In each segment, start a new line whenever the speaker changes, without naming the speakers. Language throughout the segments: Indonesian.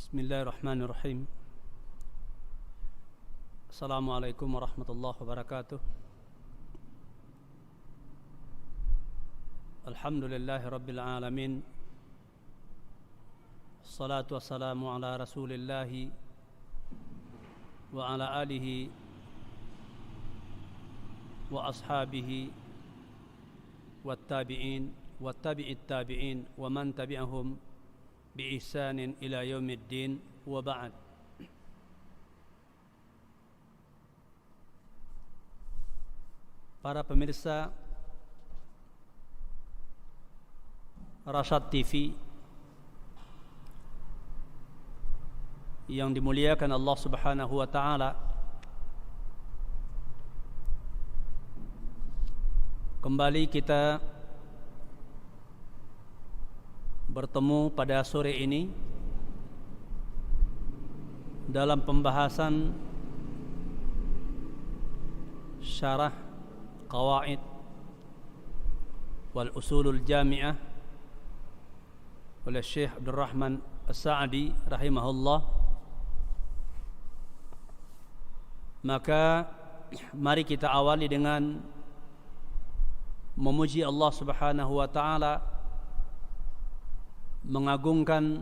Bismillahirrahmanirrahim. Assalamualaikum warahmatullahi wabarakatuh. Alhamdulillahi rabbil alamin. Assalatu wassalamu ala rasulillahi wa ala alihi wa ashabihi wa tabi'in wa tabi'it tabi'in wa man tabi'ahum bi ihsanin ila yaumiddin wa ba'd. Para pemirsa Rasyad TV yang dimuliakan Allah Subhanahu wa taala, kembali kita bertemu pada sore ini dalam pembahasan syarah qawaid wal usulul jami'ah oleh Syekh Abdul Rahman As-Sa'di rahimahullah. Maka mari kita awali dengan memuji Allah Subhanahu wa taala, mengagungkan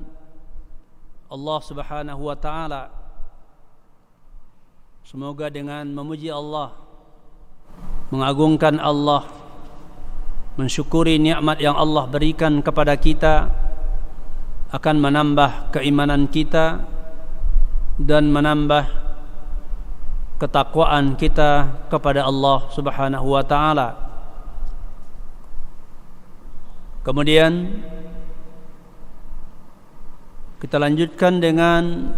Allah Subhanahu wa taala. Semoga dengan memuji Allah, mengagungkan Allah, mensyukuri nikmat yang Allah berikan kepada kita akan menambah keimanan kita dan menambah ketakwaan kita kepada Allah Subhanahu wa taala. Kemudian kita lanjutkan dengan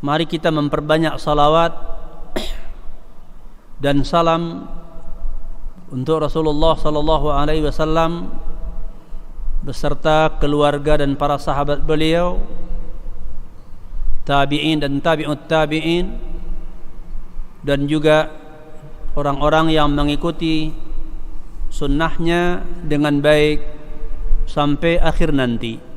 mari kita memperbanyak salawat dan salam untuk Rasulullah sallallahu alaihi wasallam beserta keluarga dan para sahabat beliau, tabi'in dan tabi'ut tabi'in, dan juga orang-orang yang mengikuti sunnahnya dengan baik sampai akhir nanti.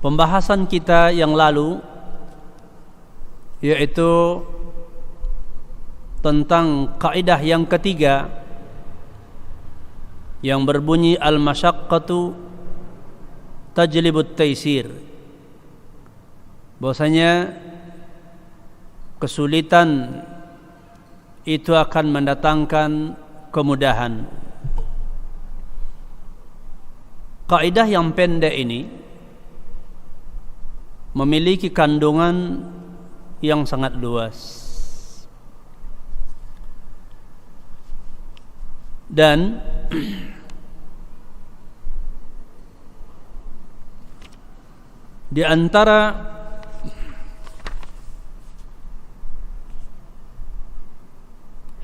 Pembahasan kita yang lalu yaitu tentang kaidah yang ketiga yang berbunyi al-masyaqqatu tajlibut taisir. Bahwasanya kesulitan itu akan mendatangkan kemudahan. Kaidah yang pendek ini memiliki kandungan yang sangat luas, dan di antara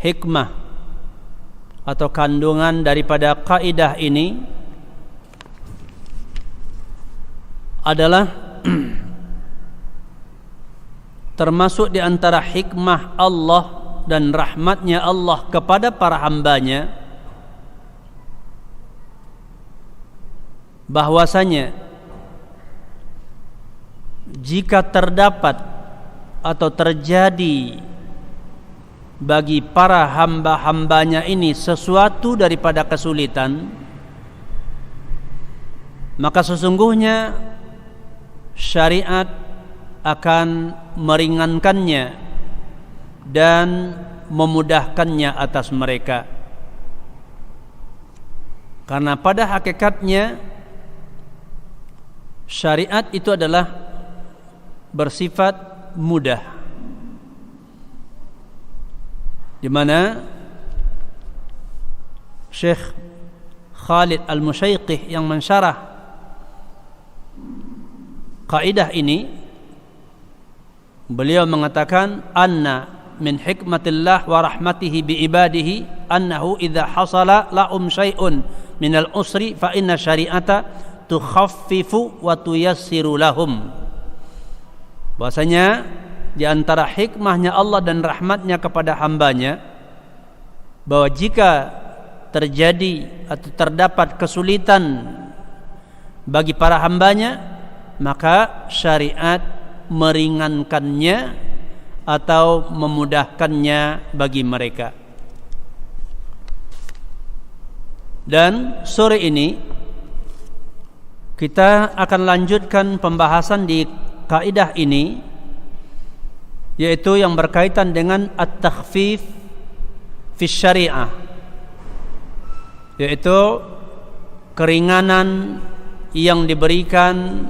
hikmah atau kandungan daripada kaidah ini adalah termasuk di antara hikmah Allah dan rahmatnya Allah kepada para hambanya, bahwasanya jika terdapat atau terjadi bagi para hamba-hambanya ini sesuatu daripada kesulitan, maka sesungguhnya syariat akan meringankannya dan memudahkannya atas mereka. Karena pada hakikatnya syariat itu adalah bersifat mudah, di mana Syekh Khalid Al-Musyaiqih yang mensyarah kaidah ini, beliau mengatakan anna min hikmatillah wa rahmatihi bi ibadihi annahu idza hasala lahum syai'un minal usri fa inna syari'ata tukhaffifu wa tuyassiru lahum. Bahwasanya di antara hikmahnya Allah dan rahmatnya kepada hambanya, bahwa jika terjadi atau terdapat kesulitan bagi para hambanya, maka syariat meringankannya atau memudahkannya bagi mereka. Dan sore ini kita akan lanjutkan pembahasan di kaidah ini, yaitu yang berkaitan dengan at-takhfif fi syariah, yaitu keringanan yang diberikan,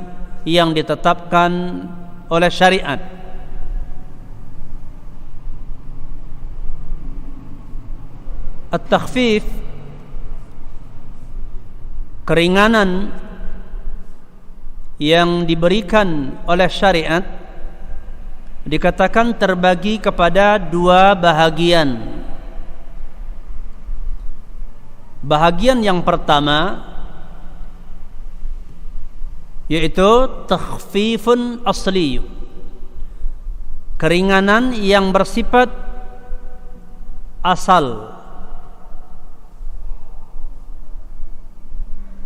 yang ditetapkan oleh syariat. At-takhfif, keringanan yang diberikan oleh syariat, dikatakan terbagi kepada dua bahagian. Bahagian yang pertama yaitu takhfifun asli, keringanan yang bersifat asal,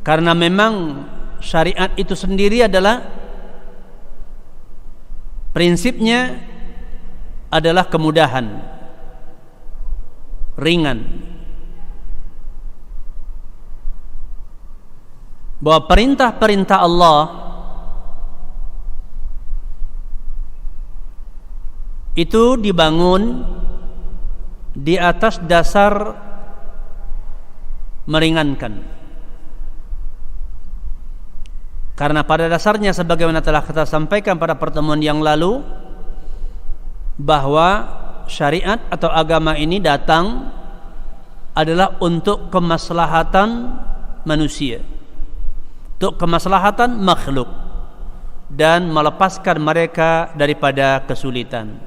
karena memang syariat itu sendiri adalah prinsipnya adalah kemudahan, ringan. Bahwa perintah-perintah Allah itu dibangun di atas dasar meringankan. Karena pada dasarnya, sebagaimana telah kita sampaikan pada pertemuan yang lalu, bahwa syariat atau agama ini datang adalah untuk kemaslahatan manusia, untuk kemaslahatan makhluk, dan melepaskan mereka daripada kesulitan.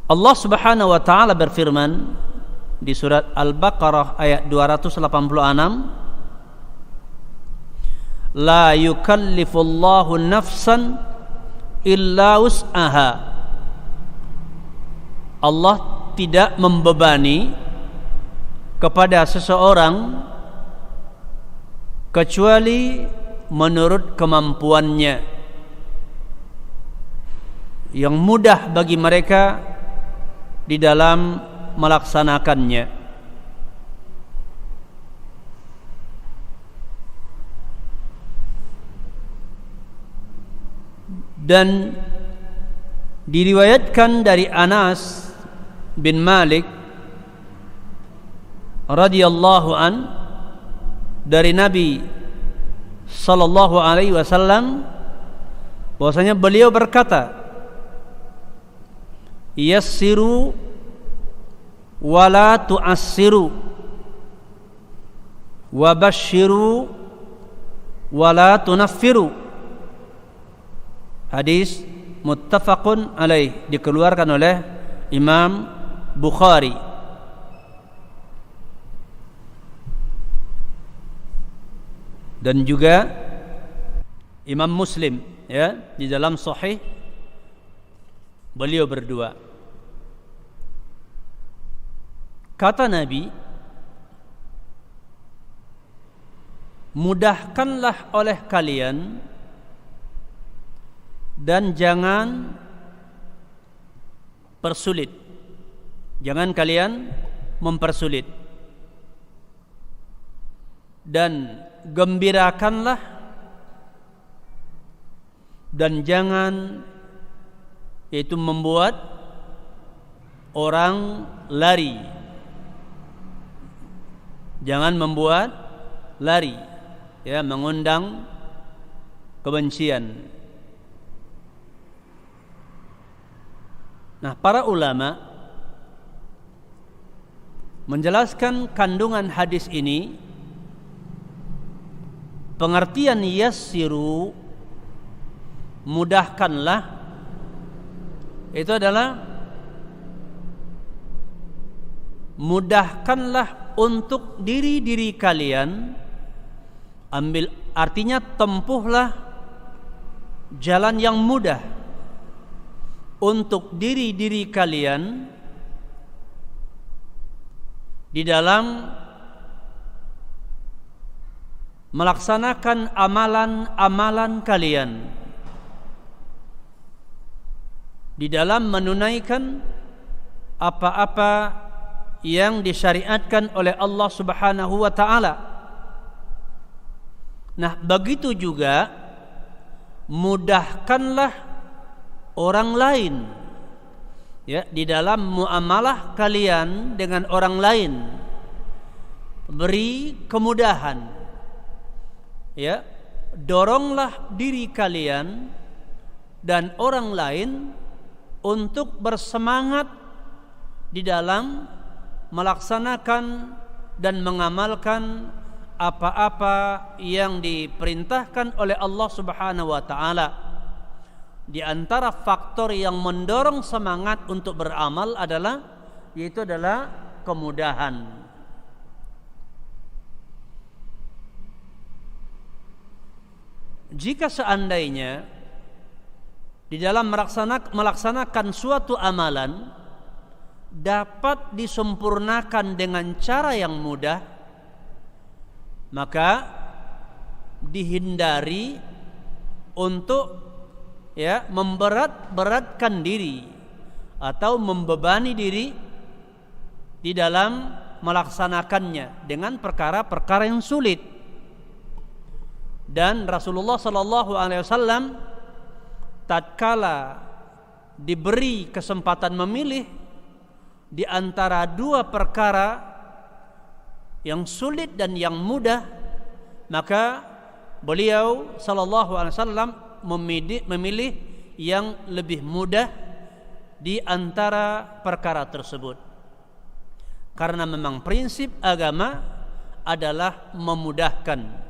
Allah Subhanahu wa taala berfirman di surat Al-Baqarah ayat 286, la yukallifullahu nafsan illa wus'aha. Allah tidak membebani kepada seseorang kecuali menurut kemampuannya, yang mudah bagi mereka di dalam melaksanakannya. Dan diriwayatkan dari Anas bin Malik radhiyallahu an, dari Nabi sallallahu alaihi wasallam, bahwasanya beliau berkata, yassiru wala tu'assiru wa basyiru wala tunaffiru. Hadis muttafaqun alaih, dikeluarkan oleh Imam Bukhari. Dan juga Imam Muslim, ya, di dalam sahih beliau berdua. Kata Nabi, mudahkanlah oleh kalian dan jangan persulit. Jangan kalian mempersulit. Dan gembirakanlah dan jangan yaitu membuat orang lari. Jangan membuat lari, ya, mengundang kebencian. Nah, para ulama menjelaskan kandungan hadis ini. Pengertian yassiru, mudahkanlah, itu adalah mudahkanlah untuk diri-diri kalian. Artinya tempuhlah jalan yang mudah untuk diri-diri kalian di dalam melaksanakan amalan-amalan kalian di dalam menunaikan apa-apa yang disyariatkan oleh Allah Subhanahu wa taala. Nah, begitu juga mudahkanlah orang lain ya di dalam muamalah kalian dengan orang lain. Beri kemudahan. Ya, doronglah diri kalian dan orang lain untuk bersemangat di dalam melaksanakan dan mengamalkan apa-apa yang diperintahkan oleh Allah Subhanahu wa taala. Di antara faktor yang mendorong semangat untuk beramal yaitu adalah kemudahan. Jika seandainya di dalam melaksanakan suatu amalan dapat disempurnakan dengan cara yang mudah, maka dihindari untuk memberatkan diri atau membebani diri di dalam melaksanakannya dengan perkara-perkara yang sulit. Dan Rasulullah sallallahu alaihi wasallam tatkala diberi kesempatan memilih di antara dua perkara yang sulit dan yang mudah, maka beliau sallallahu alaihi wasallam memilih yang lebih mudah di antara perkara tersebut. Karena memang prinsip agama adalah memudahkan.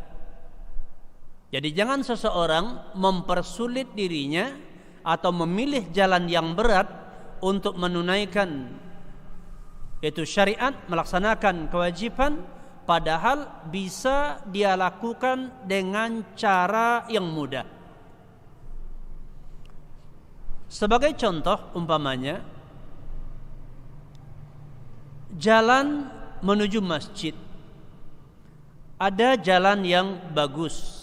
Jadi jangan seseorang mempersulit dirinya atau memilih jalan yang berat untuk menunaikan yaitu syariat, melaksanakan kewajiban, padahal bisa dia lakukan dengan cara yang mudah. Sebagai contoh umpamanya jalan menuju masjid. Ada jalan yang bagus,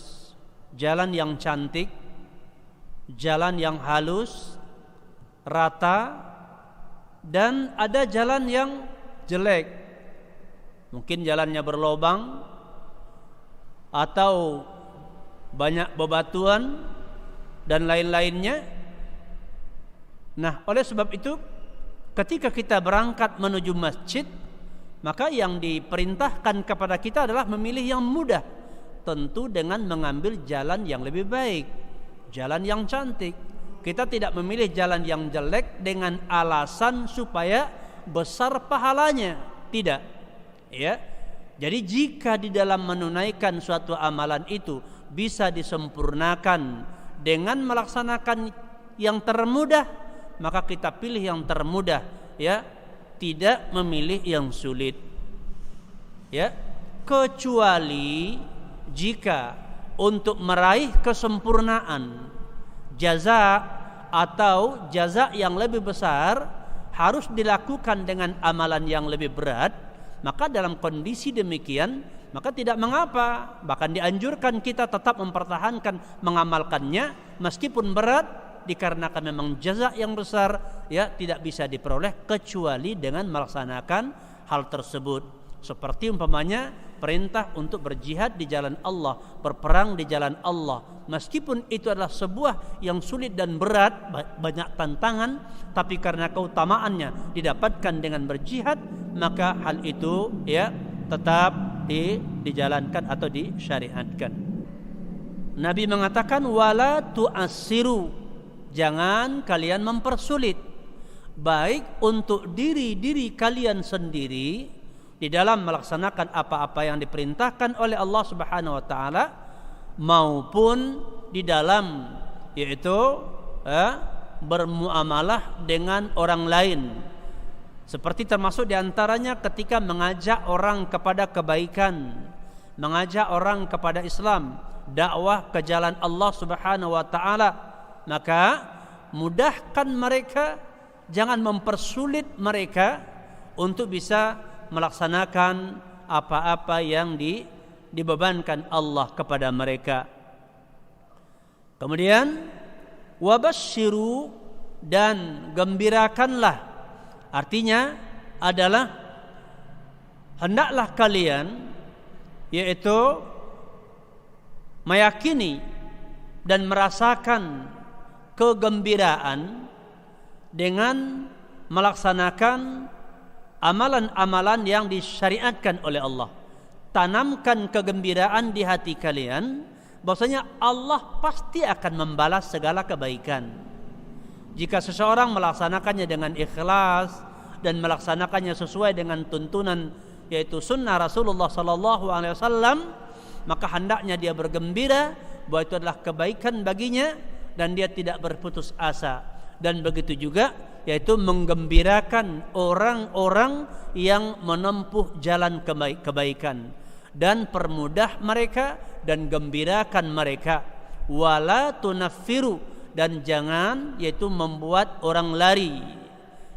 jalan yang cantik, jalan yang halus, rata, dan ada jalan yang jelek. Mungkin jalannya berlobang atau banyak bebatuan dan lain-lainnya. Nah, oleh sebab itu ketika kita berangkat menuju masjid, maka yang diperintahkan kepada kita adalah memilih yang mudah, tentu dengan mengambil jalan yang lebih baik, jalan yang cantik. Kita tidak memilih jalan yang jelek dengan alasan supaya besar pahalanya, tidak. Ya. Jadi jika di dalam menunaikan suatu amalan itu bisa disempurnakan dengan melaksanakan yang termudah, maka kita pilih yang termudah, ya, tidak memilih yang sulit. Ya, kecuali jika untuk meraih kesempurnaan jaza atau jaza yang lebih besar harus dilakukan dengan amalan yang lebih berat, maka dalam kondisi demikian maka tidak mengapa, bahkan dianjurkan kita tetap mempertahankan mengamalkannya meskipun berat, dikarenakan memang jaza yang besar ya tidak bisa diperoleh kecuali dengan melaksanakan hal tersebut. Seperti umpamanya perintah untuk berjihad di jalan Allah, berperang di jalan Allah. Meskipun itu adalah sebuah yang sulit dan berat, banyak tantangan, tapi karena keutamaannya didapatkan dengan berjihad, maka hal itu ya tetap dijalankan atau disyariatkan. Nabi mengatakan wala tu'assiru, jangan kalian mempersulit, baik untuk diri kalian sendiri di dalam melaksanakan apa-apa yang diperintahkan oleh Allah Subhanahu wa taala, maupun di dalam yaitu bermuamalah dengan orang lain. Seperti termasuk diantaranya ketika mengajak orang kepada kebaikan, mengajak orang kepada Islam, dakwah ke jalan Allah Subhanahu wa taala, maka mudahkan mereka, jangan mempersulit mereka untuk bisa melaksanakan apa-apa yang dibebankan Allah kepada mereka. Kemudian wabashiru, dan gembirakanlah, artinya adalah hendaklah kalian yaitu meyakini dan merasakan kegembiraan dengan melaksanakan amalan-amalan yang disyariatkan oleh Allah. Tanamkan kegembiraan di hati kalian bahwasanya Allah pasti akan membalas segala kebaikan. Jika seseorang melaksanakannya dengan ikhlas dan melaksanakannya sesuai dengan tuntunan yaitu sunnah Rasulullah sallallahu alaihi wasallam, maka hendaknya dia bergembira bahwa itu adalah kebaikan baginya dan dia tidak berputus asa. Dan begitu juga yaitu menggembirakan orang-orang yang menempuh jalan kebaikan, dan permudah mereka dan gembirakan mereka. Wala tunaffiru, dan jangan yaitu membuat orang lari,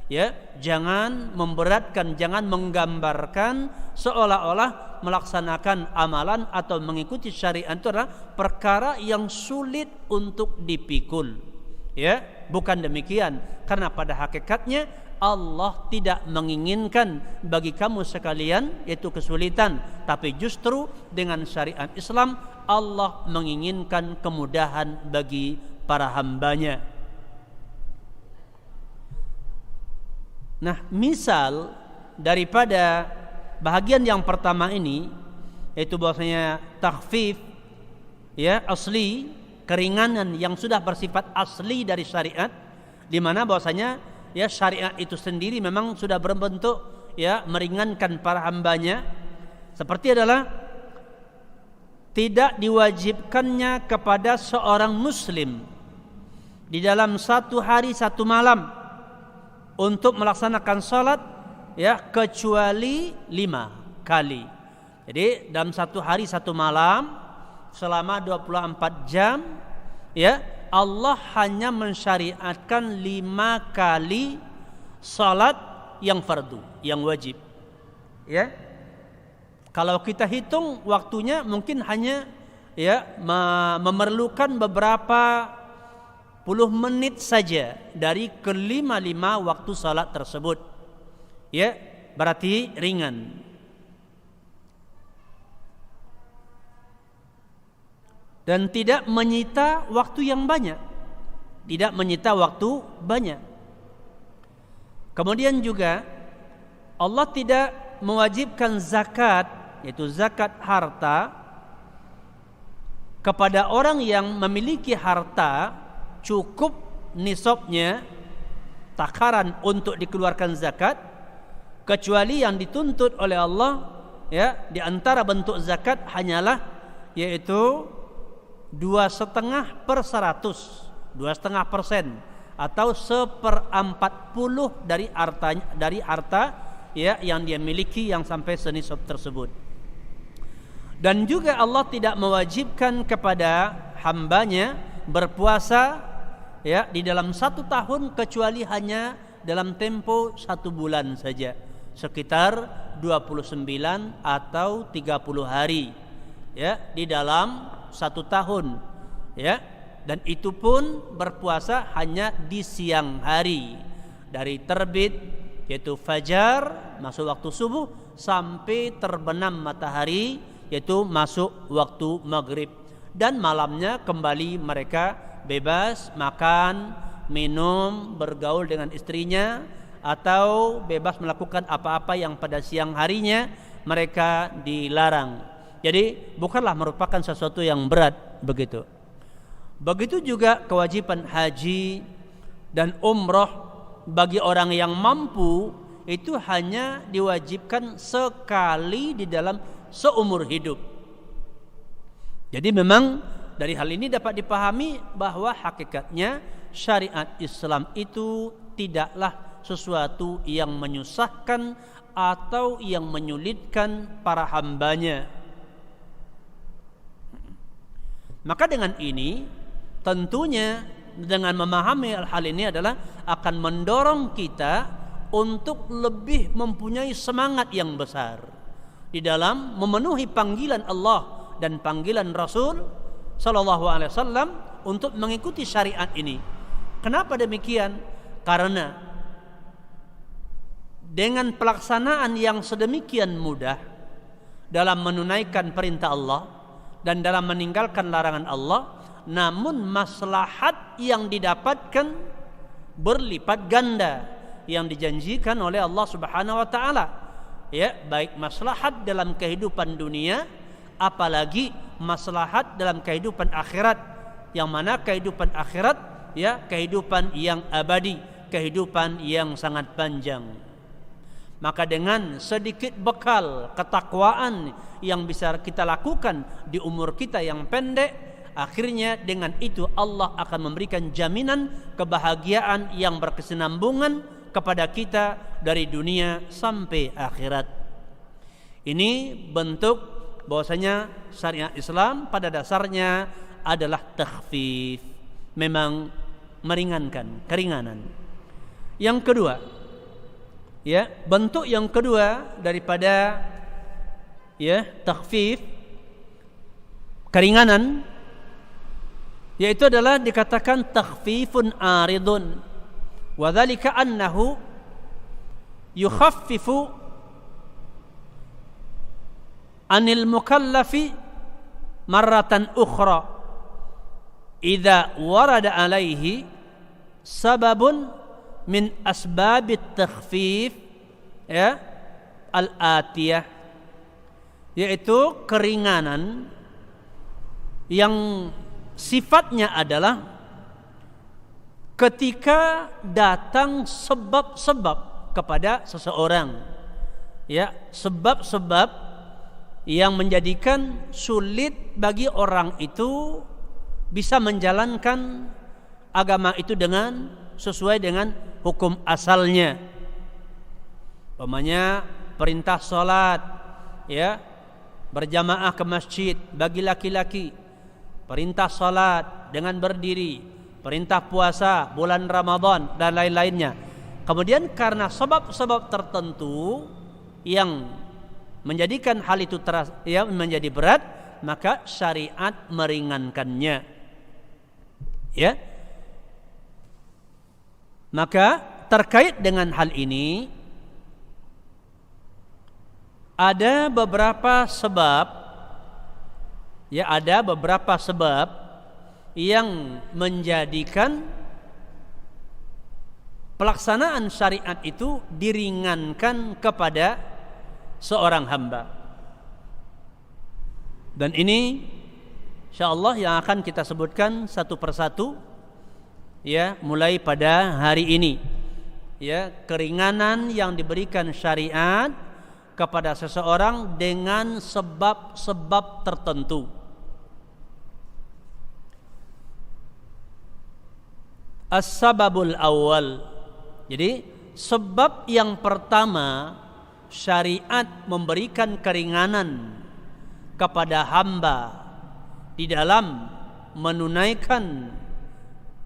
ya, jangan memberatkan, jangan menggambarkan seolah-olah melaksanakan amalan atau mengikuti syariat itu adalah perkara yang sulit untuk dipikul. Ya, bukan demikian, karena pada hakikatnya Allah tidak menginginkan bagi kamu sekalian yaitu kesulitan, tapi justru dengan syariat Islam Allah menginginkan kemudahan bagi para hambanya. Nah, misal daripada bahagian yang pertama ini yaitu bahwasanya takhfif, ya, asli, keringanan yang sudah bersifat asli dari syariat, di mana bahwasanya ya syariat itu sendiri memang sudah berbentuk ya meringankan para hambanya, seperti adalah tidak diwajibkannya kepada seorang muslim di dalam satu hari satu malam untuk melaksanakan salat ya kecuali 5 kali. Jadi dalam satu hari satu malam selama 24 jam ya Allah hanya mensyariatkan 5 kali salat yang fardu, yang wajib. Ya. Kalau kita hitung waktunya mungkin hanya ya memerlukan beberapa puluh menit saja dari kelima-lima waktu salat tersebut. Ya, berarti ringan. Dan tidak menyita waktu yang banyak. Tidak menyita waktu banyak. Kemudian juga Allah tidak mewajibkan zakat, yaitu zakat harta, kepada orang yang memiliki harta cukup nisabnya takaran untuk dikeluarkan zakat, kecuali yang dituntut oleh Allah ya di antara bentuk zakat hanyalah yaitu 2,5% atau 1/40 dari harta ya yang dia miliki yang sampai senisab tersebut. Dan juga Allah tidak mewajibkan kepada hambanya berpuasa ya di dalam 1 tahun kecuali hanya dalam tempo 1 bulan saja, sekitar 29 atau 30 hari ya di dalam 1 tahun ya, dan itu pun berpuasa hanya di siang hari dari terbit yaitu fajar masuk waktu subuh sampai terbenam matahari yaitu masuk waktu maghrib, dan malamnya kembali mereka bebas makan, minum, bergaul dengan istrinya, atau bebas melakukan apa-apa yang pada siang harinya mereka dilarang. Jadi bukanlah merupakan sesuatu yang berat begitu. Begitu juga kewajiban haji dan umroh bagi orang yang mampu itu hanya diwajibkan sekali di dalam seumur hidup. Jadi memang dari hal ini dapat dipahami bahwa hakikatnya syariat Islam itu tidaklah sesuatu yang menyusahkan atau yang menyulitkan para hambanya. Maka dengan ini tentunya dengan memahami hal ini adalah akan mendorong kita untuk lebih mempunyai semangat yang besar di dalam memenuhi panggilan Allah dan panggilan Rasul sallallahu alaihi wasallam untuk mengikuti syariat ini. Kenapa demikian? Karena dengan pelaksanaan yang sedemikian mudah dalam menunaikan perintah Allah dan dalam meninggalkan larangan Allah, namun maslahat yang didapatkan berlipat ganda yang dijanjikan oleh Allah Subhanahu wa taala. Ya, baik maslahat dalam kehidupan dunia, apalagi maslahat dalam kehidupan akhirat, yang mana kehidupan akhirat ya kehidupan yang abadi, kehidupan yang sangat panjang. Maka dengan sedikit bekal ketakwaan yang bisa kita lakukan di umur kita yang pendek, akhirnya dengan itu Allah akan memberikan jaminan kebahagiaan yang berkesinambungan kepada kita dari dunia sampai akhirat. Ini bentuk bahwasanya syariat Islam pada dasarnya adalah takhfif, memang meringankan, keringanan. Yang kedua, ya, bentuk yang kedua daripada ya takhfif, keringanan, yaitu adalah dikatakan takhfifun aridun, wa dzalika annahu yukhaffifu anil mukallafi marratan ukhra idza warada alaihi sababun min asbabit takhfif ya al-atiyah, yaitu keringanan yang sifatnya adalah ketika datang sebab-sebab kepada seseorang, ya, sebab-sebab yang menjadikan sulit bagi orang itu bisa menjalankan agama itu dengan sesuai dengan hukum asalnya. Umpamanya perintah salat, ya, berjamaah ke masjid bagi laki-laki, perintah salat dengan berdiri, perintah puasa bulan Ramadan dan lain-lainnya. Kemudian karena sebab-sebab tertentu yang menjadikan hal itu menjadi berat, maka syariat meringankannya. Ya. Maka terkait dengan hal ini ada beberapa sebab, ya, ada beberapa sebab yang menjadikan pelaksanaan syariat itu diringankan kepada seorang hamba. Dan ini insyaallah yang akan kita sebutkan satu persatu, ya, mulai pada hari ini. Ya, keringanan yang diberikan syariat kepada seseorang dengan sebab-sebab tertentu. As-sababul awal. Jadi sebab yang pertama syariat memberikan keringanan kepada hamba di dalam menunaikan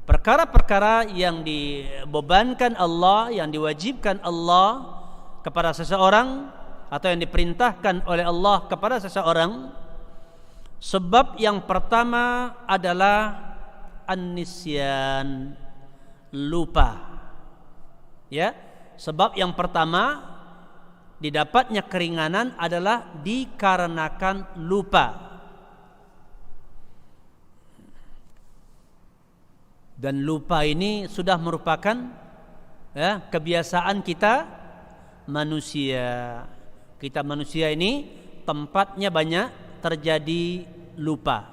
perkara-perkara yang dibebankan Allah, yang diwajibkan Allah kepada seseorang atau yang diperintahkan oleh Allah kepada seseorang. Sebab yang pertama adalah an-nisyan, lupa. Ya, sebab yang pertama didapatnya keringanan adalah dikarenakan lupa. Dan lupa ini sudah merupakan, ya, kebiasaan kita manusia. Kita manusia ini tempatnya banyak terjadi lupa,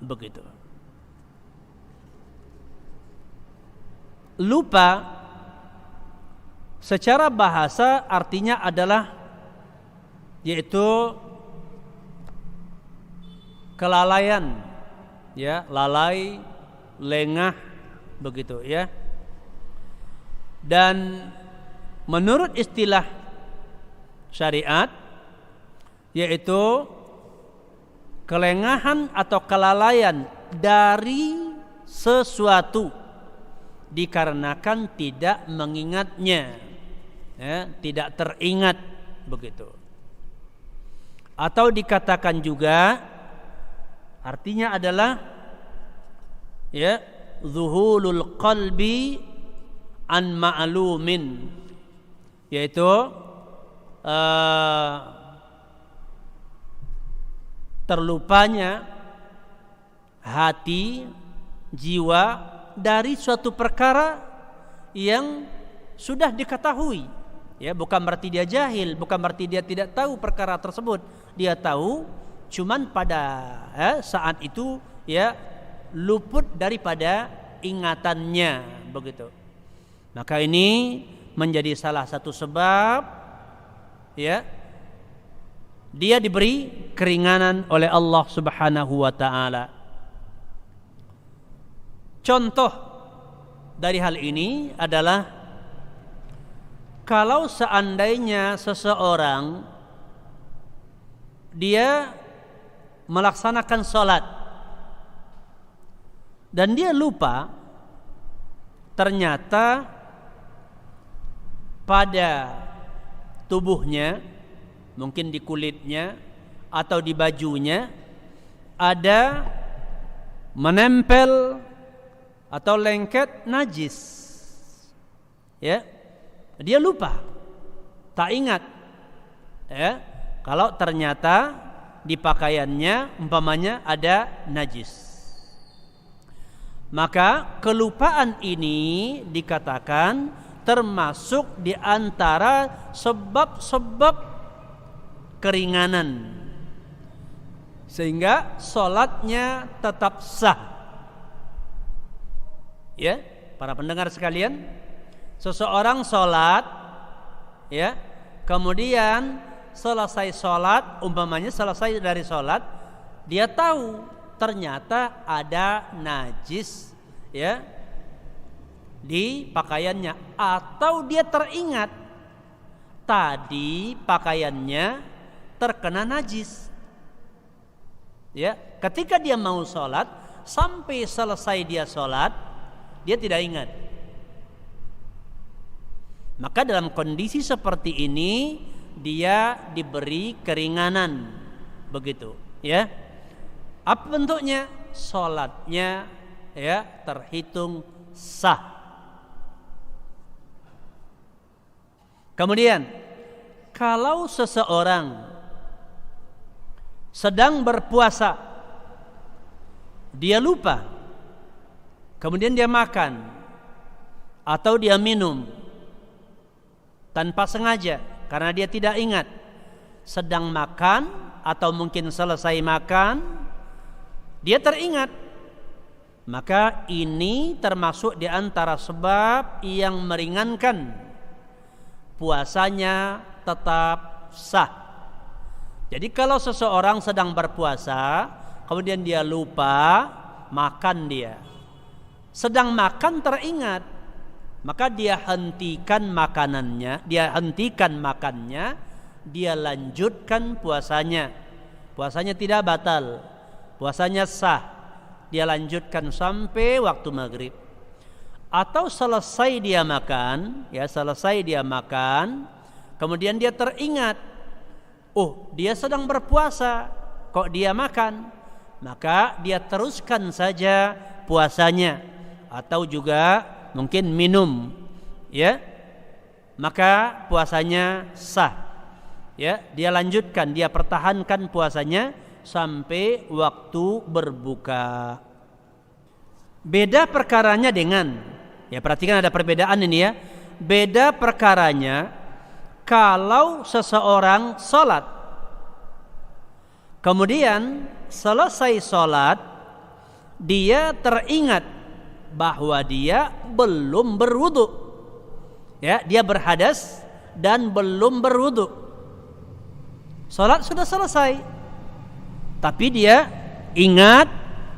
begitu. Lupa secara bahasa artinya adalah yaitu kelalaian, ya, lalai, lengah, begitu, ya. Dan menurut istilah syariat yaitu kelengahan atau kelalaian dari sesuatu dikarenakan tidak mengingatnya, ya, tidak teringat, begitu. Atau dikatakan juga artinya adalah ya zuhulul qalbi an ma'lumin, yaitu terlupanya hati, jiwa dari suatu perkara yang sudah diketahui. Ya, bukan berarti dia jahil, bukan berarti dia tidak tahu perkara tersebut. Dia tahu, cuman pada saat itu ya luput daripada ingatannya, begitu. Maka ini menjadi salah satu sebab ya dia diberi keringanan oleh Allah Subhanahu wa taala. Contoh dari hal ini adalah kalau seandainya seseorang dia melaksanakan sholat dan dia lupa, ternyata pada tubuhnya, mungkin di kulitnya atau di bajunya ada menempel atau lengket najis. Ya, dia lupa, tak ingat. Ya, kalau ternyata di pakaiannya umpamanya ada najis, maka kelupaan ini dikatakan termasuk di antara sebab-sebab keringanan sehingga sholatnya tetap sah. Ya, para pendengar sekalian, seseorang sholat, ya, kemudian selesai sholat, umpamanya selesai dari sholat, dia tahu ternyata ada najis, ya, di pakaiannya, atau dia teringat tadi pakaiannya terkena najis. Ya, ketika dia mau sholat, sampai selesai dia sholat, dia tidak ingat. Maka dalam kondisi seperti ini dia diberi keringanan, begitu. Ya, apa bentuknya? Sholatnya ya terhitung sah. Kemudian kalau seseorang sedang berpuasa, dia lupa, kemudian dia makan atau dia minum tanpa sengaja karena dia tidak ingat, sedang makan atau mungkin selesai makan dia teringat, maka ini termasuk di antara sebab yang meringankan, puasanya tetap sah. Jadi kalau seseorang sedang berpuasa kemudian dia lupa makan, dia sedang makan teringat, maka dia hentikan makanannya, dia hentikan makannya, dia lanjutkan puasanya. Puasanya tidak batal, puasanya sah, dia lanjutkan sampai waktu maghrib. Atau selesai dia makan, ya selesai dia makan, kemudian dia teringat, oh dia sedang berpuasa, kok dia makan, maka dia teruskan saja puasanya, atau juga mungkin minum, ya, maka puasanya sah. Ya, dia lanjutkan, dia pertahankan puasanya sampai waktu berbuka. Beda perkaranya dengan, ya perhatikan ada perbedaan ini ya. Beda perkaranya kalau seseorang sholat, kemudian selesai sholat dia teringat bahwa dia belum berwudu. Ya, dia berhadas dan belum berwudu. Sholat sudah selesai, tapi dia ingat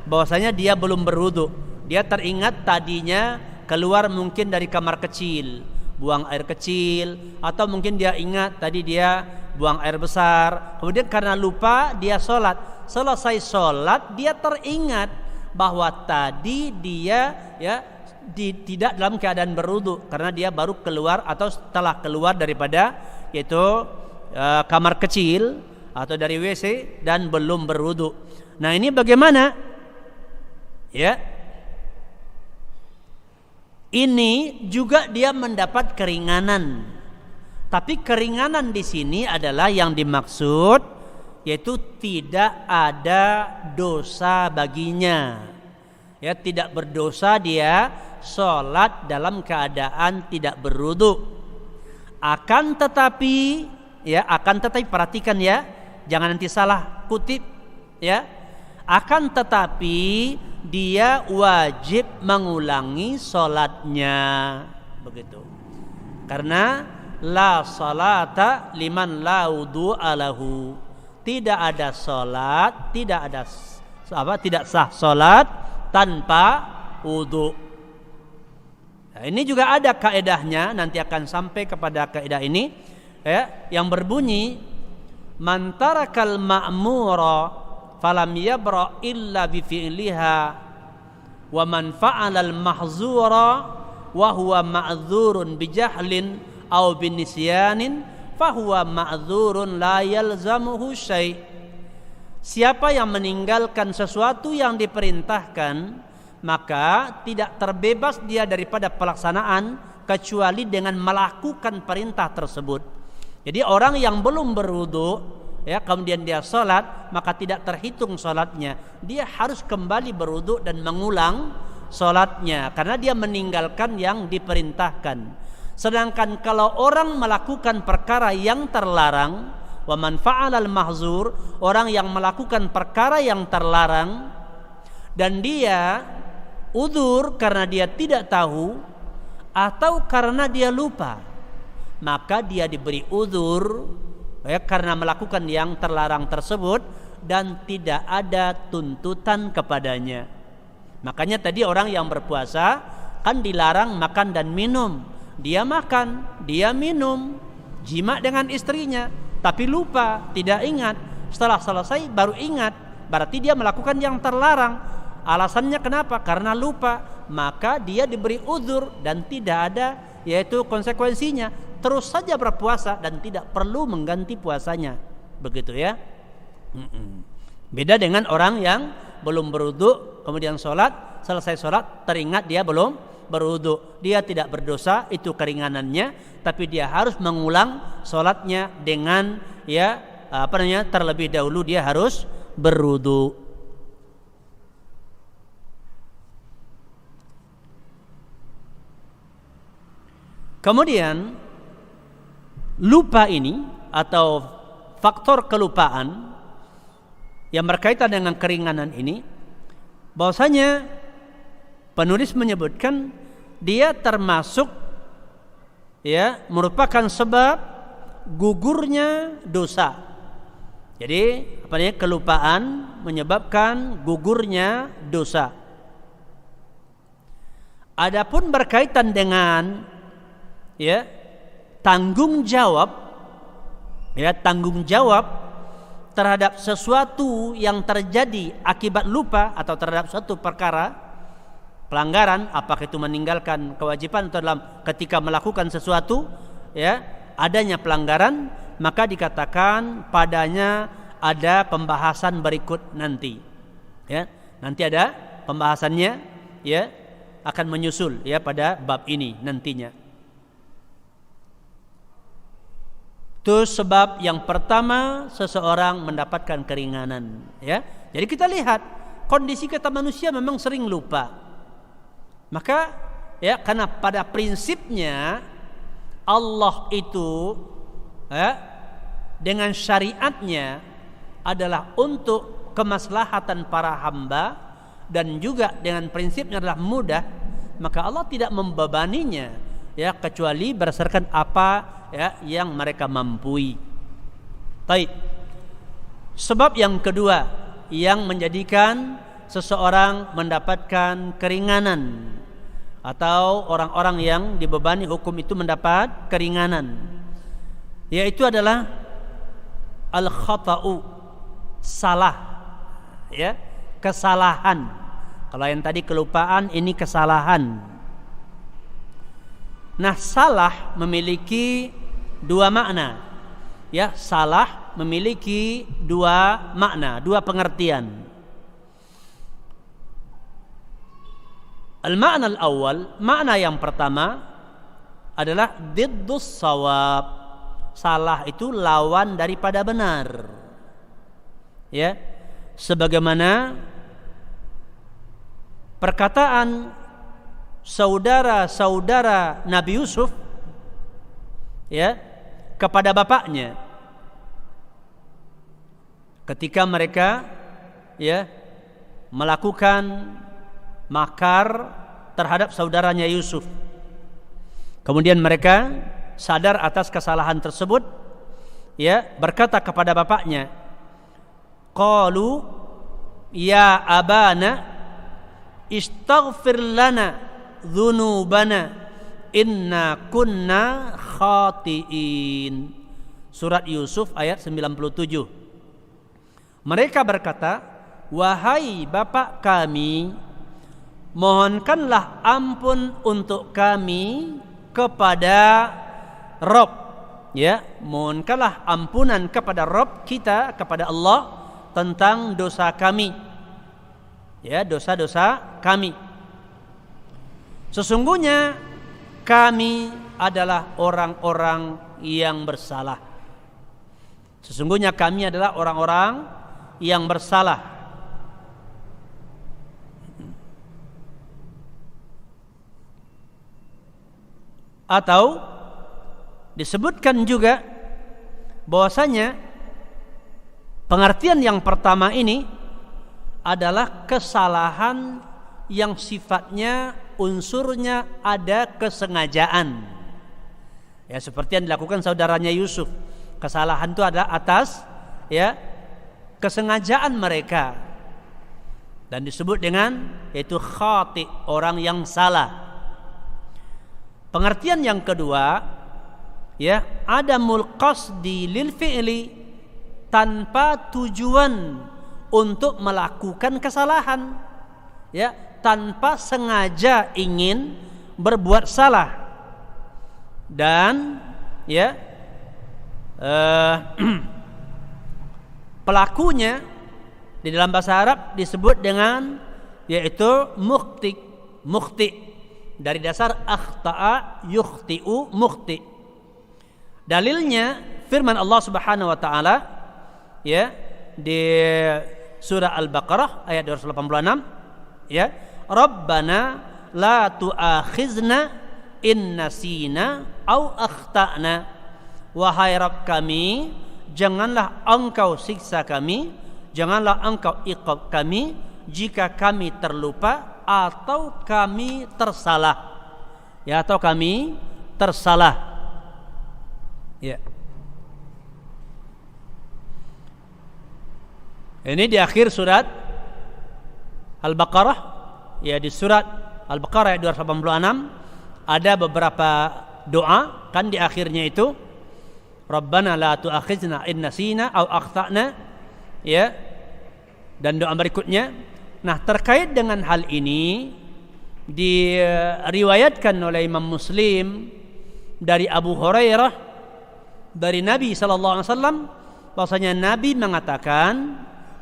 bahwasanya dia belum berwudu. Dia teringat tadinya keluar mungkin dari kamar kecil, buang air kecil, atau mungkin dia ingat tadi dia buang air besar. Kemudian karena lupa dia sholat. Selesai sholat dia teringat bahwa tadi dia tidak dalam keadaan berwudu karena dia baru keluar atau setelah keluar daripada yaitu kamar kecil atau dari WC dan belum berwudu. Nah, ini bagaimana? Ya. Ini juga dia mendapat keringanan. Tapi keringanan di sini adalah yang dimaksud, yaitu tidak ada dosa baginya. Ya, tidak berdosa dia sholat dalam keadaan tidak berwudu. Akan tetapi perhatikan ya, jangan nanti salah kutip ya. Akan tetapi dia wajib mengulangi sholatnya, begitu. Karena la salata liman la wudu'a lahu. Tidak ada sholat, tidak sah sholat tanpa wudu. Nah, ini juga ada kaedahnya, nanti akan sampai kepada kaedah ini ya, yang berbunyi man tarakal ma'mura falam yabra illa bi fi'liha wa man fa'ala al mahzura wa huwa ma'dzurun bi jahlin aw bi nisyanin fa huwa ma'dzurun la yalzamuhu syai'. Siapa yang meninggalkan sesuatu yang diperintahkan, maka tidak terbebas dia daripada pelaksanaan kecuali dengan melakukan perintah tersebut. Jadi orang yang belum berwudu ya, kemudian dia sholat, maka tidak terhitung sholatnya. Dia harus kembali berwudu dan mengulang sholatnya, karena dia meninggalkan yang diperintahkan. Sedangkan kalau orang melakukan perkara yang terlarang, wa man fa'alal mahzur, orang yang melakukan perkara yang terlarang dan dia udzur karena dia tidak tahu atau karena dia lupa, maka dia diberi udzur ya, karena melakukan yang terlarang tersebut dan tidak ada tuntutan kepadanya. Makanya tadi orang yang berpuasa kan dilarang makan dan minum. Dia makan, dia minum, jima dengan istrinya, tapi lupa, tidak ingat. Setelah selesai baru ingat, berarti dia melakukan yang terlarang. Alasannya kenapa? Karena lupa. Maka dia diberi uzur dan tidak ada yaitu konsekuensinya. Terus saja berpuasa dan tidak perlu mengganti puasanya. Begitu ya. Beda dengan orang yang belum berwudu kemudian sholat, selesai sholat teringat dia belum berwudu. Dia tidak berdosa, itu keringanannya, tapi dia harus mengulang sholatnya dengan terlebih dahulu dia harus berwudu. Kemudian lupa ini atau faktor kelupaan yang berkaitan dengan keringanan ini, bahwasanya penulis menyebutkan dia termasuk merupakan sebab gugurnya dosa. Jadi kelupaan menyebabkan gugurnya dosa. Adapun berkaitan dengan tanggung jawab terhadap sesuatu yang terjadi akibat lupa atau terhadap suatu perkara pelanggaran, apakah itu meninggalkan kewajiban atau dalam ketika melakukan sesuatu adanya pelanggaran, maka dikatakan padanya ada pembahasan berikut nanti. Nanti ada pembahasannya akan menyusul pada bab ini nantinya. Itu sebab yang pertama seseorang mendapatkan keringanan. Jadi kita lihat kondisi kita manusia memang sering lupa. Maka karena pada prinsipnya Allah itu dengan syariatnya adalah untuk kemaslahatan para hamba dan juga dengan prinsipnya adalah mudah, maka Allah tidak membebaninya kecuali berdasarkan apa yang mereka mampu. Baik. Sebab yang kedua yang menjadikan seseorang mendapatkan keringanan atau orang-orang yang dibebani hukum itu mendapat keringanan, yaitu adalah al-khata'u, salah, kesalahan. Kalau yang tadi kelupaan, ini kesalahan. Nah, salah memiliki dua makna. Salah memiliki dua makna, dua pengertian. Al-ma'na al-awwal, makna yang pertama adalah diddus shawab. Salah itu lawan daripada benar. Ya. Sebagaimana perkataan saudara-saudara Nabi Yusuf ya kepada bapaknya ketika mereka ya melakukan makar terhadap saudaranya Yusuf. Kemudian mereka sadar atas kesalahan tersebut, ya, berkata kepada bapaknya, qalu ya abana istaghfir lana dzunubana inna kunna khati'in. Surat Yusuf ayat 97. Mereka berkata, wahai bapak kami, mohonkanlah ampun untuk kami kepada Rabb, ya, mohonkanlah ampunan kepada Rabb kita, kepada Allah tentang dosa kami, ya, dosa-dosa kami. Sesungguhnya kami adalah orang-orang yang bersalah. Sesungguhnya kami adalah orang-orang yang bersalah. Atau disebutkan juga bahwasanya pengertian yang pertama ini adalah kesalahan yang sifatnya unsurnya ada kesengajaan. Ya, seperti yang dilakukan saudaranya Yusuf. Kesalahan itu ada atas ya kesengajaan mereka. Dan disebut dengan yaitu khati, orang yang salah. Pengertian yang kedua, ya, adamul qasdi lil fi'li, tanpa tujuan untuk melakukan kesalahan, ya, tanpa sengaja ingin berbuat salah. Dan ya pelakunya di dalam bahasa Arab disebut dengan yaitu mukhti. Dari dasar akhta'a yukhti'u mukhti. Dalilnya firman Allah Subhanahu wa taala ya di surah Al-Baqarah ayat 286, ya, Rabbana la tu'akhizna in nasina au akhta'na. Wahai Rabb kami, janganlah engkau siksa kami, janganlah engkau iqab kami jika kami terlupa atau kami tersalah, ya, atau kami tersalah, ya. Ini di akhir surat Al-Baqarah, ya, di surat Al-Baqarah ayat 286 ada beberapa doa, kan di akhirnya itu Rabbana la tu'akhizna in nasina au akhtana, ya, dan doa berikutnya. Nah, terkait dengan hal ini diriwayatkan oleh Imam Muslim dari Abu Hurairah dari Nabi sallallahu alaihi wasallam bahwasanya Nabi mengatakan,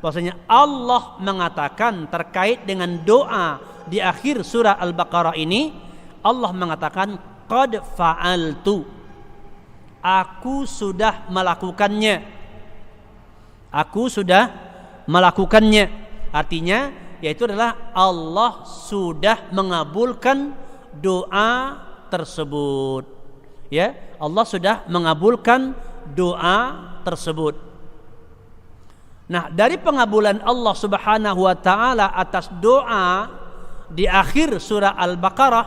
bahwasanya Allah mengatakan terkait dengan doa di akhir surah Al-Baqarah ini, Allah mengatakan qad fa'altu, aku sudah melakukannya. Aku sudah melakukannya. Artinya yaitu adalah Allah sudah mengabulkan doa tersebut. Ya, Allah sudah mengabulkan doa tersebut. Nah, dari pengabulan Allah Subhanahu wa taala atas doa di akhir surah Al-Baqarah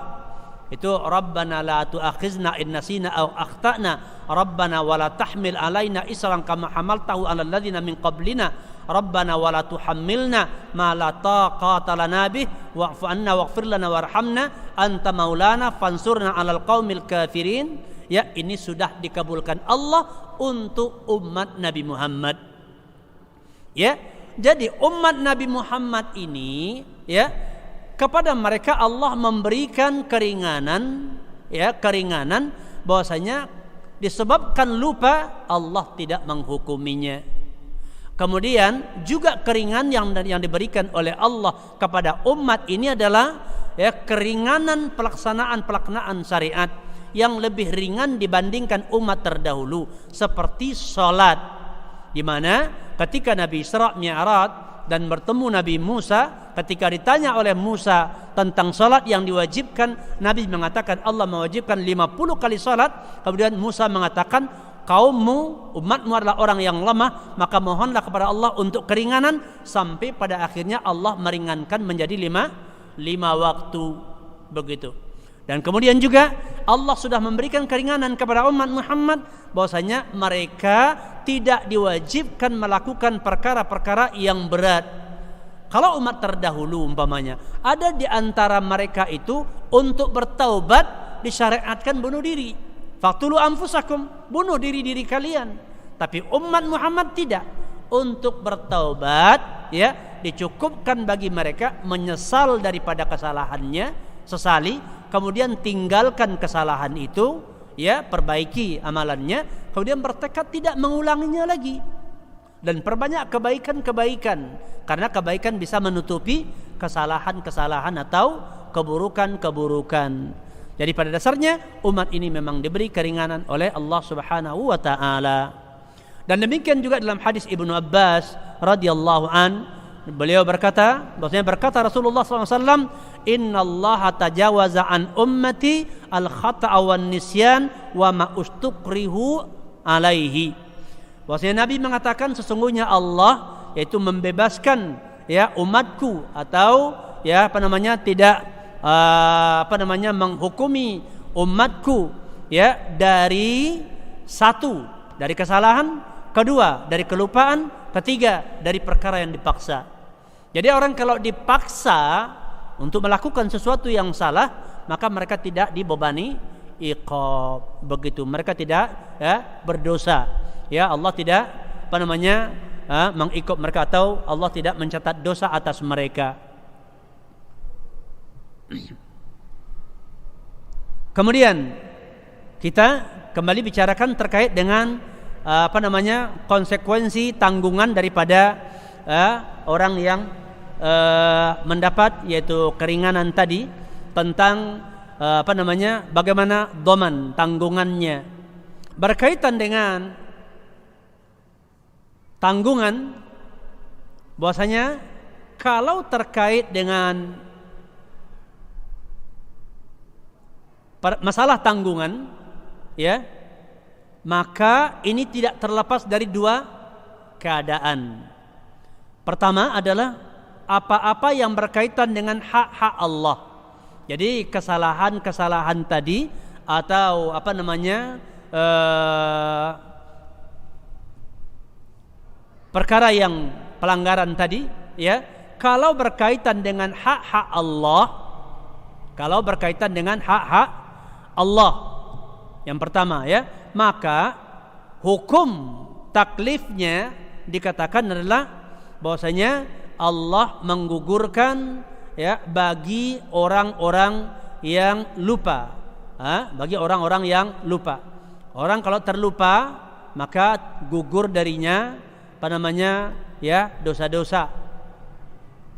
itu Rabbana la tu'akhizna in nasina aw akhtana Rabbana wala tahmil alaina isran kama hamaltahu 'alal ladzina min qablina Rabbana wala tuhammilna ma la taqata lana bih wa'fu 'anna waghfir lana warhamna anta maulana fansurna 'alal qaumil kafirin. Ya, ini sudah dikabulkan Allah untuk umat Nabi Muhammad. Ya, jadi umat Nabi Muhammad ini, ya, kepada mereka Allah memberikan keringanan, ya, keringanan bahwasanya disebabkan lupa, Allah tidak menghukuminya. Kemudian juga keringan yang diberikan oleh Allah kepada umat ini adalah keringanan pelaksanaan syariat yang lebih ringan dibandingkan umat terdahulu, seperti salat, di mana ketika Nabi Isra Mi'raj dan bertemu Nabi Musa, ketika ditanya oleh Musa tentang salat yang diwajibkan, Nabi mengatakan Allah mewajibkan 50 kali salat. Kemudian Musa mengatakan, kaummu, umatmu adalah orang yang lemah, maka mohonlah kepada Allah untuk keringanan, sampai pada akhirnya Allah meringankan menjadi lima waktu, begitu. Dan kemudian juga Allah sudah memberikan keringanan kepada umat Muhammad, bahwasanya mereka tidak diwajibkan melakukan perkara-perkara yang berat. Kalau umat terdahulu umpamanya, ada di antara mereka itu untuk bertaubat disyariatkan bunuh diri. Faqtulu anfusakum, bunuh diri kalian. Tapi umat Muhammad tidak. Untuk bertaubat, dicukupkan bagi mereka menyesal daripada kesalahannya, sesali, kemudian tinggalkan kesalahan itu, perbaiki amalannya, kemudian bertekad tidak mengulanginya lagi. Dan perbanyak kebaikan-kebaikan, karena kebaikan bisa menutupi kesalahan-kesalahan atau keburukan-keburukan. Jadi pada dasarnya umat ini memang diberi keringanan oleh Allah Subhanahu wa taala. Dan demikian juga dalam hadis Ibnu Abbas radhiyallahu an, beliau berkata, Rasulullah SAW, innallaha tajawaza an ummati al khata'a wan nisyan wa ma ustuqrihu alaihi. Bahwasanya Nabi mengatakan sesungguhnya Allah yaitu membebaskan umatku, atau tidak menghukumi umatku dari satu, dari kesalahan, kedua dari kelupaan, ketiga dari perkara yang dipaksa. Jadi orang kalau dipaksa untuk melakukan sesuatu yang salah, maka mereka tidak dibebani iqab, begitu. Mereka tidak berdosa. Allah tidak mengiqab mereka, atau Allah tidak mencatat dosa atas mereka. Kemudian kita kembali bicarakan terkait dengan konsekuensi tanggungan daripada orang yang mendapat yaitu keringanan tadi, tentang bagaimana dhaman, tanggungannya. Berkaitan dengan tanggungan, bahwasanya kalau terkait dengan masalah tanggungan, maka ini tidak terlepas dari dua keadaan. Pertama adalah apa-apa yang berkaitan dengan hak-hak Allah. Jadi kesalahan-kesalahan tadi, atau perkara yang pelanggaran tadi, kalau berkaitan dengan hak-hak Allah, kalau berkaitan dengan hak-hak Allah, yang pertama maka hukum taklifnya dikatakan adalah bahwasanya Allah menggugurkan bagi orang-orang yang lupa, bagi orang-orang yang lupa. Orang kalau terlupa maka gugur darinya dosa-dosa.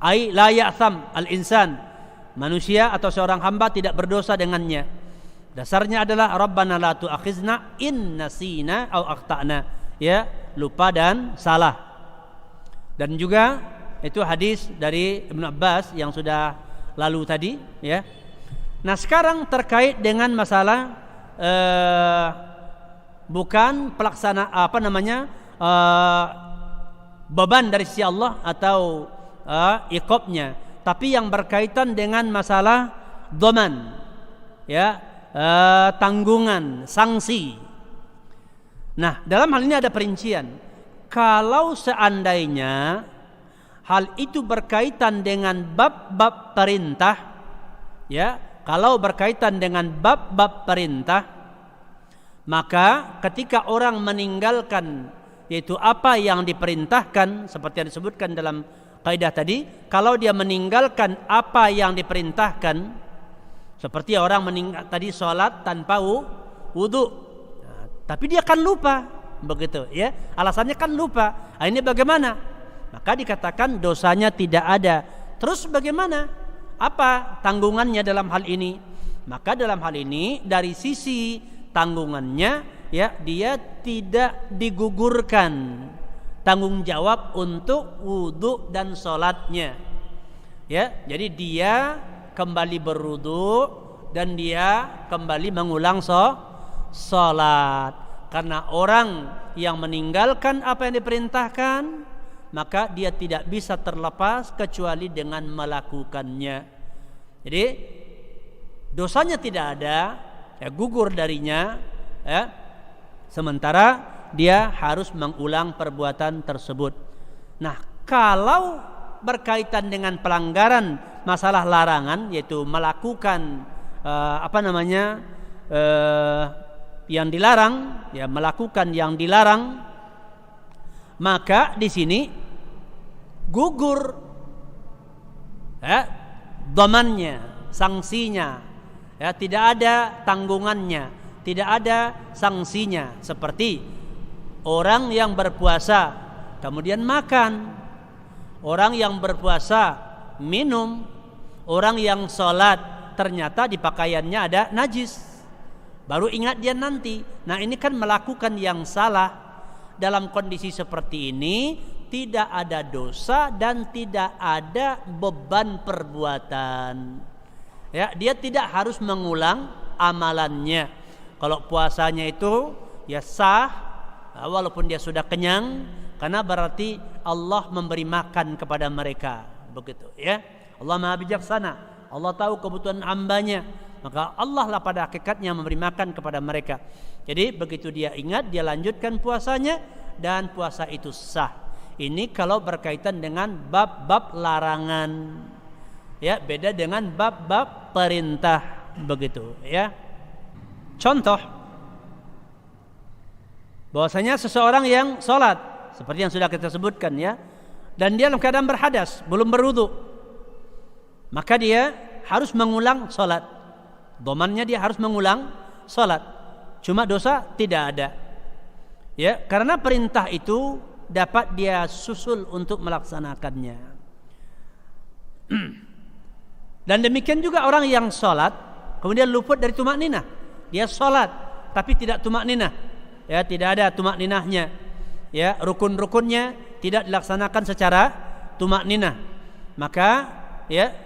Ai la ya'tham al-insan, manusia atau seorang hamba tidak berdosa dengannya. Dasarnya adalah Rabbana la tu'akhizna in nasina au akhtana, lupa dan salah. Dan juga itu hadis dari Ibnu Abbas yang sudah lalu tadi, Nah, sekarang terkait dengan masalah bukan pelaksana beban dari sisi Allah atau iqabnya, tapi yang berkaitan dengan masalah dhaman, tanggungan, sanksi. Nah, dalam hal ini ada perincian. Kalau seandainya hal itu berkaitan dengan bab-bab perintah, kalau berkaitan dengan bab-bab perintah, maka ketika orang meninggalkan yaitu apa yang diperintahkan, seperti yang disebutkan dalam kaidah tadi, kalau dia meninggalkan apa yang diperintahkan, seperti orang meninggal tadi sholat tanpa wudu, tapi dia kan lupa, begitu ya. Alasannya kan lupa. Ini bagaimana? Maka dikatakan dosanya tidak ada. Terus bagaimana? Apa tanggungannya dalam hal ini? Maka dalam hal ini dari sisi tanggungannya ya, dia tidak digugurkan tanggung jawab untuk wudu dan sholatnya. Ya, jadi dia kembali berwudu dan dia kembali mengulang sholat. Karena orang yang meninggalkan apa yang diperintahkan, maka dia tidak bisa terlepas kecuali dengan melakukannya. Jadi dosanya tidak ada, ya, gugur darinya, ya. Sementara dia harus mengulang perbuatan tersebut. Nah, kalau berkaitan dengan pelanggaran masalah larangan, yaitu melakukan yang dilarang, ya, melakukan yang dilarang, maka di sini gugur ya, dhamannya, sanksinya, ya, tidak ada tanggungannya, tidak ada sanksinya. Seperti orang yang berpuasa kemudian makan, orang yang berpuasa minum, orang yang sholat ternyata di pakaiannya ada najis, baru ingat dia nanti. Nah, ini kan melakukan yang salah. Dalam kondisi seperti ini tidak ada dosa dan tidak ada beban perbuatan. Ya, dia tidak harus mengulang amalannya. Kalau puasanya itu ya sah, walaupun dia sudah kenyang, karena berarti Allah memberi makan kepada mereka, begitu ya. Allah Maha bijaksana, Allah tahu kebutuhan hambanya, maka Allah lah pada hakikatnya memberi makan kepada mereka. Jadi begitu dia ingat, dia lanjutkan puasanya dan puasa itu sah. Ini kalau berkaitan dengan bab-bab larangan, ya, beda dengan bab-bab perintah, begitu ya. Contoh, bahwasanya seseorang yang sholat seperti yang sudah kita sebutkan ya, dan dia dalam keadaan berhadas, belum berwudu, maka dia harus mengulang sholat. Dhamannya dia harus mengulang sholat. Cuma dosa tidak ada, ya, karena perintah itu dapat dia susul untuk melaksanakannya. Dan demikian juga orang yang sholat kemudian luput dari tumakninah. Dia sholat tapi tidak tumakninah, ya, tidak ada tumakninahnya, ya, rukun-rukunnya tidak dilaksanakan secara tumakninah. Maka ya,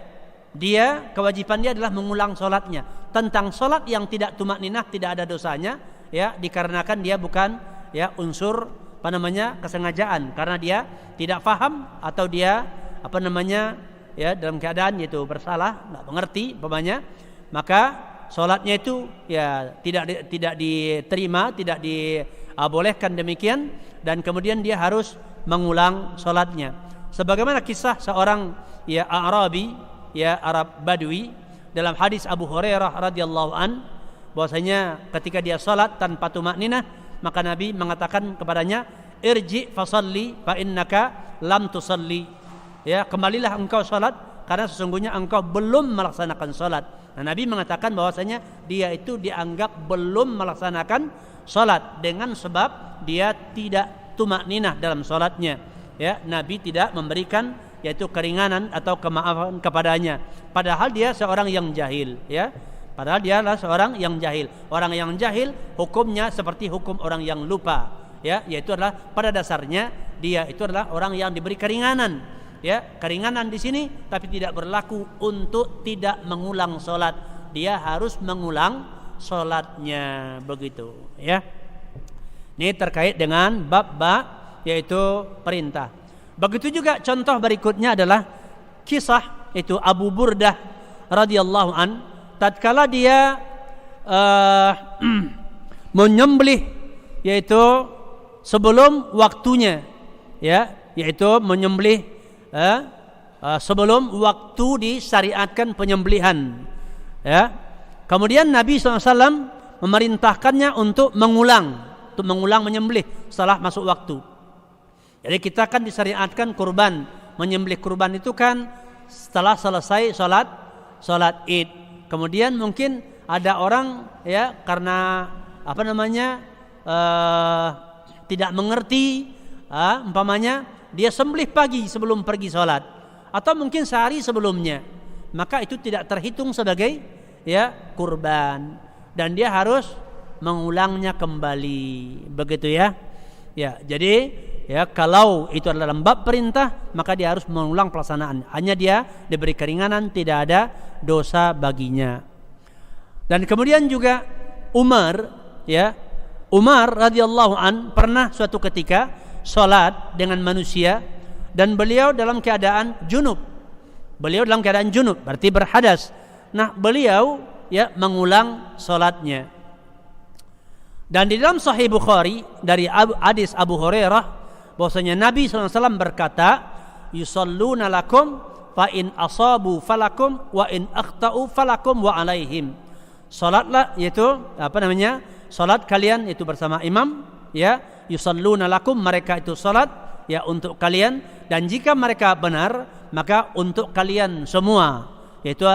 dia kewajiban dia adalah mengulang sholatnya. Tentang sholat yang tidak tumakninah tidak ada dosanya, ya, dikarenakan dia bukan ya unsur kesengajaan, karena dia tidak faham atau dia ya dalam keadaan yaitu bersalah, nggak mengerti maka sholatnya itu ya tidak diterima, tidak dibolehkan demikian, dan kemudian dia harus mengulang sholatnya. Sebagaimana kisah seorang ya Arabi, ya Arab Badui, dalam hadis Abu Hurairah radhiyallahu an, bahwasanya ketika dia salat tanpa tumakninah, maka Nabi mengatakan kepadanya, irji fasalli fa innaka lam tusalli, ya, kembalilah engkau salat karena sesungguhnya engkau belum melaksanakan salat. Nah, Nabi mengatakan bahwasanya dia itu dianggap belum melaksanakan salat dengan sebab dia tidak tumakninah dalam salatnya, ya. Nabi tidak memberikan yaitu keringanan atau kemaafan kepadanya, padahal dia seorang yang jahil, ya, padahal dia adalah seorang yang jahil. Orang yang jahil hukumnya seperti hukum orang yang lupa, ya, yaitu adalah pada dasarnya dia itu adalah orang yang diberi keringanan, ya, keringanan di sini tapi tidak berlaku untuk tidak mengulang sholat. Dia harus mengulang sholatnya, begitu ya. Ini terkait dengan bab-bab yaitu perintah. Begitu juga contoh berikutnya adalah kisah itu Abu Burdah radhiyallahu an, tatkala dia menyembelih yaitu sebelum waktunya, ya, yaitu menyembelih sebelum waktu disyariatkan penyembelihan, ya. Kemudian Nabi SAW memerintahkannya untuk mengulang menyembelih setelah masuk waktu. Jadi kita kan disyariatkan kurban, menyembelih kurban itu kan setelah selesai sholat Id. Kemudian mungkin ada orang ya karena tidak mengerti, umpamanya dia sembelih pagi sebelum pergi sholat, atau mungkin sehari sebelumnya, maka itu tidak terhitung sebagai kurban, dan dia harus mengulangnya kembali, begitu ya. Jadi kalau itu adalah dalam bab perintah, maka dia harus mengulang pelaksanaan. Hanya dia diberi keringanan, tidak ada dosa baginya. Dan kemudian juga Umar radhiyallahu an pernah suatu ketika sholat dengan manusia, dan beliau dalam keadaan junub. Berarti berhadas. Nah, beliau mengulang sholatnya. Dan di dalam Sahih Bukhari dari hadis Abu Hurairah, bahwasanya Nabi SAW berkata, yusalluna lakum fa in asabu falakum wa in akhtau falakum wa alaihim. Salatlah, yaitu salat kalian itu bersama imam, yusalluna lakum, mereka itu salat untuk kalian, dan jika mereka benar maka untuk kalian semua, yaitu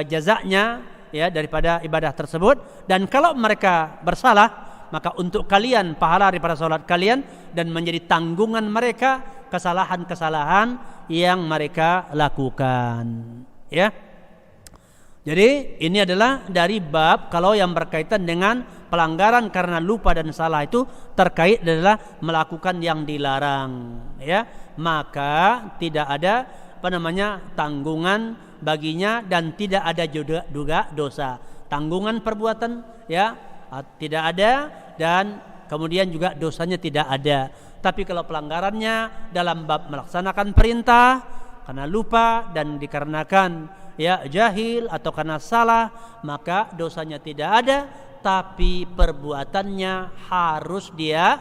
jazaknya daripada ibadah tersebut. Dan kalau mereka bersalah, maka untuk kalian pahala daripada salat kalian, dan menjadi tanggungan mereka kesalahan-kesalahan yang mereka lakukan. Jadi ini adalah dari bab kalau yang berkaitan dengan pelanggaran karena lupa dan salah, itu terkait adalah melakukan yang dilarang, maka tidak ada tanggungan baginya, dan tidak ada juga dosa. Tanggungan perbuatan tidak ada, dan kemudian juga dosanya tidak ada. Tapi kalau pelanggarannya dalam bab melaksanakan perintah karena lupa dan dikarenakan jahil atau karena salah, maka dosanya tidak ada, tapi perbuatannya harus dia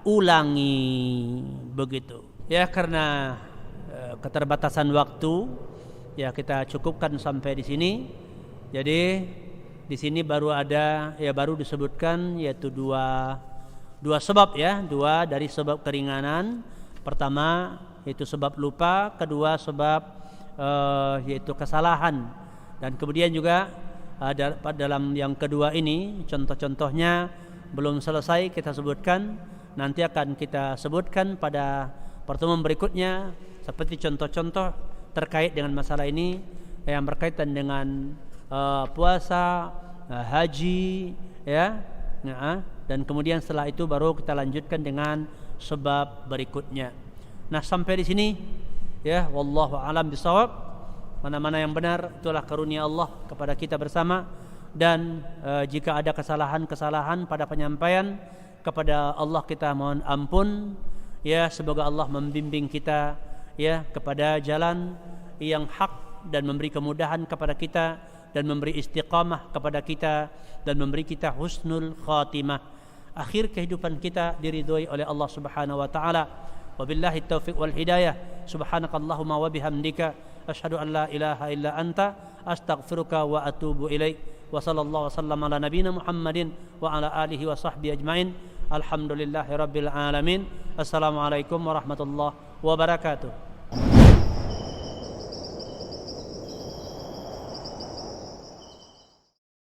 ulangi, begitu. Karena keterbatasan waktu, kita cukupkan sampai di sini. Jadi di sini baru disebutkan yaitu dua sebab, dua dari sebab keringanan. Pertama yaitu sebab lupa, kedua sebab yaitu kesalahan. Dan kemudian juga dalam yang kedua ini contoh-contohnya belum selesai kita sebutkan, nanti akan kita sebutkan pada pertemuan berikutnya, seperti contoh-contoh terkait dengan masalah ini yang berkaitan dengan puasa, haji, dan kemudian setelah itu baru kita lanjutkan dengan sebab berikutnya. Nah, sampai di sini wallahu alam bisawab. Mana-mana yang benar itulah karunia Allah kepada kita bersama, dan jika ada kesalahan-kesalahan pada penyampaian, kepada Allah kita mohon ampun. Semoga Allah membimbing kita kepada jalan yang hak, dan memberi kemudahan kepada kita, dan memberi istiqamah kepada kita, dan memberi kita husnul khatimah. Akhir kehidupan kita diridhoi oleh Allah Subhanahu wa taala. Wabillahi taufiq wal hidayah. Subhanakallahumma wa bihamdika asyhadu an la ilaha illa anta astaghfiruka wa atubu ilaik. Wa sallallahu wasallam ala nabiyyina Muhammadin wa ala alihi wa sahbihi ajmain. Alhamdulillahirabbil alamin. Assalamualaikum warahmatullahi wabarakatuh.